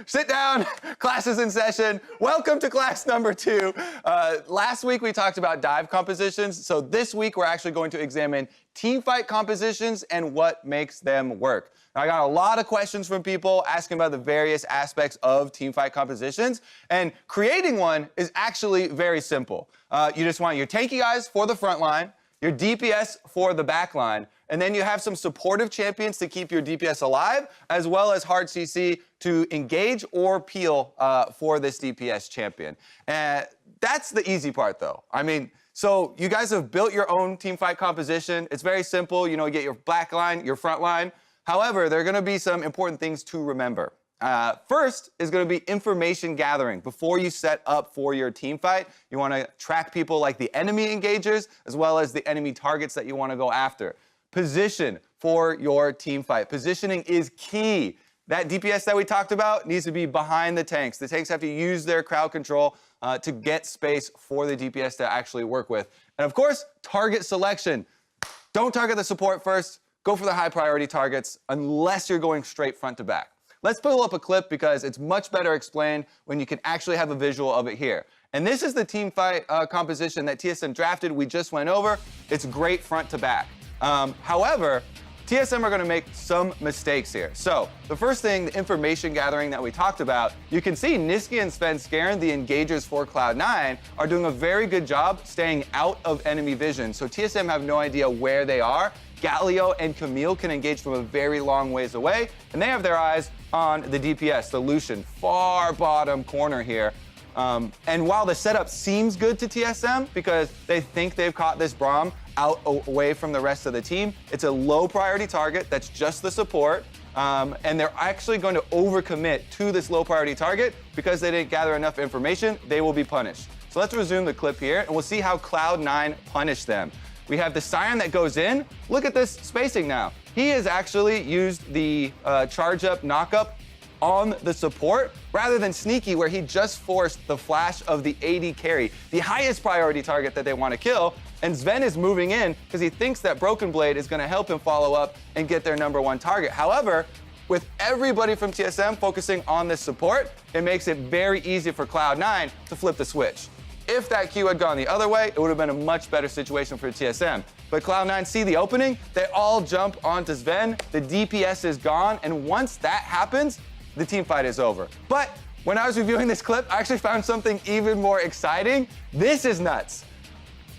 Sit down, class is in session. Welcome to class number 2. Last week we talked about dive compositions, so this week we're actually going to examine team fight compositions and what makes them work. Now, I got a lot of questions from people asking about the various aspects of team fight compositions, and creating one is actually very simple. You just want your tanky guys for the front line, your DPS for the back line, and then you have some supportive champions to keep your DPS alive, as well as hard CC to engage or peel for this DPS champion. And that's the easy part, though. I mean, so you guys have built your own team fight composition. It's very simple. You know, you get your back line, your front line. However, there are going to be some important things to remember. First is going to be information gathering. Before you set up for your team fight, you want to track people like the enemy engagers, as well as the enemy targets that you want to go after. Position for your team fight. Positioning is key. That DPS that we talked about needs to be behind the tanks. The tanks have to use their crowd control to get space for the DPS to actually work with. And of course, target selection. Don't target the support first. Go for the high priority targets unless you're going straight front to back. Let's pull up a clip because it's much better explained when you can actually have a visual of it here. And this is the team fight composition that TSM drafted. We just went over. It's great front to back. However, TSM are going to make some mistakes here. So the first thing, the information gathering that we talked about, you can see Niski and Svenskeren, the engagers for Cloud9, are doing a very good job staying out of enemy vision. So TSM have no idea where they are. Galio and Camille can engage from a very long ways away, and they have their eyes on the DPS, the Lucian, far bottom corner here. And while the setup seems good to TSM because they think they've caught this Braum out away from the rest of the team, it's a low priority target that's just the support, and they're actually going to overcommit to this low priority target because they didn't gather enough information. They will be punished. So let's resume the clip here, and we'll see how Cloud9 punish them. We have the Siren that goes in. Look at this spacing now. He has actually used the charge up, knock up on the support rather than Sneaky, where he just forced the flash of the AD carry, the highest priority target that they want to kill. And Sven is moving in because he thinks that Broken Blade is going to help him follow up and get their #1 target. However, with everybody from TSM focusing on this support, it makes it very easy for Cloud9 to flip the switch. If that Q had gone the other way, it would have been a much better situation for TSM. But Cloud9 see the opening, they all jump onto Sven, the DPS is gone, and once that happens, the team fight is over. But when I was reviewing this clip, I actually found something even more exciting. This is nuts.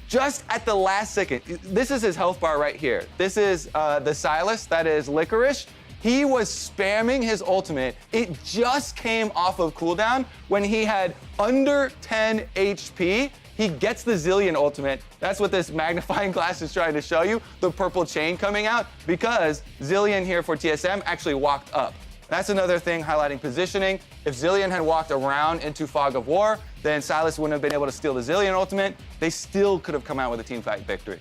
Just at the last second, this is his health bar right here. This is the Silas, that is Licorice. He was spamming his ultimate. It just came off of cooldown when he had under 10 HP. He gets the Zilean ultimate. That's what this magnifying glass is trying to show you, the purple chain coming out, because Zilean here for TSM actually walked up. That's another thing highlighting positioning. If Zilean had walked around into Fog of War, then Silas wouldn't have been able to steal the Zilean ultimate. They still could have come out with a teamfight victory.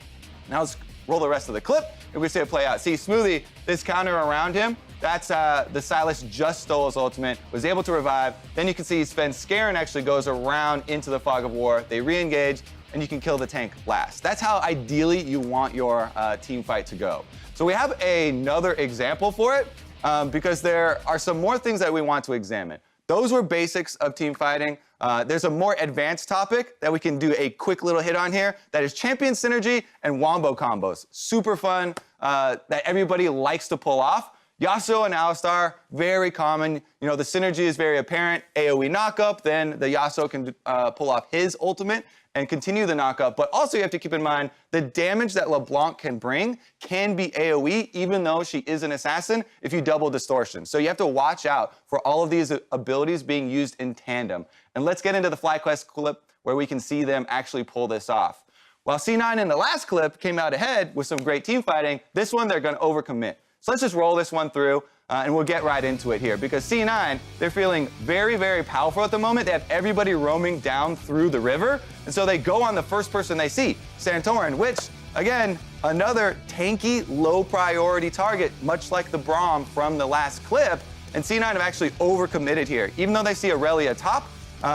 Now let's roll the rest of the clip and we see it play out. See, Smoothie, this counter around him, that's the Silas just stole his ultimate, was able to revive. Then you can see Svenskeren actually goes around into the Fog of War. They re-engage, and you can kill the tank last. That's how ideally you want your team fight to go. So we have another example for it because there are some more things that we want to examine. Those were basics of team fighting. There's a more advanced topic that we can do a quick little hit on here. That is champion synergy and wombo combos. Super fun that everybody likes to pull off. Yasuo and Alistar, very common. You know, the synergy is very apparent. AoE knockup, then the Yasuo can pull off his ultimate and continue the knockup. But also you have to keep in mind the damage that LeBlanc can bring can be AoE, even though she is an assassin, if you double distortion. So you have to watch out for all of these abilities being used in tandem. And let's get into the FlyQuest clip where we can see them actually pull this off. While C9 in the last clip came out ahead with some great team fighting, this one they're going to overcommit. So let's just roll this one through and we'll get right into it here because C9, they're feeling very, very powerful at the moment. They have everybody roaming down through the river. And so they go on the first person they see, Santorin, which, again, another tanky, low priority target, much like the Braum from the last clip. And C9 have actually overcommitted here. Even though they see Aurelia top,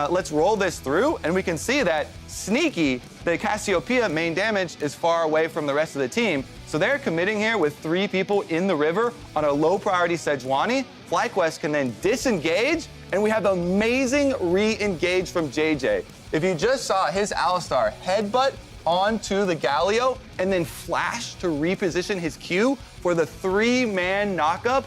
let's roll this through and we can see that Sneaky, the Cassiopeia main damage, is far away from the rest of the team. So they're committing here with 3 people in the river on a low priority Sejuani. FlyQuest can then disengage, and we have amazing re-engage from JJ. If you just saw his Alistar headbutt onto the Galio and then flash to reposition his Q for the 3-man knockup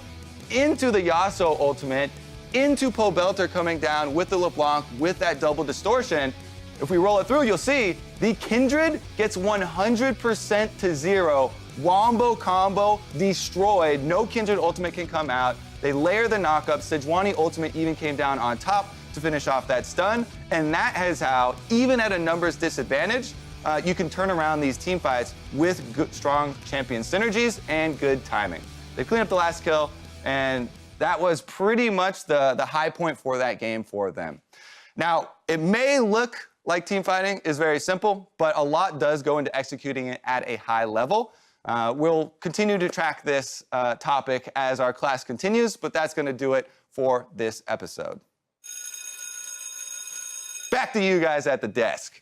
into the Yasuo ultimate, into Pobelter coming down with the LeBlanc with that double distortion. If we roll it through, you'll see the Kindred gets 100% to 0. Wombo combo destroyed. No Kindred ultimate can come out. They layer the knockup. Sejuani ultimate even came down on top to finish off that stun. And that is how, even at a numbers disadvantage, you can turn around these team fights with good, strong champion synergies and good timing. They cleaned up the last kill, and that was pretty much the high point for that game for them. Now, it may look like team fighting is very simple, but a lot does go into executing it at a high level. We'll continue to track this topic as our class continues, but that's going to do it for this episode. Back to you guys at the desk.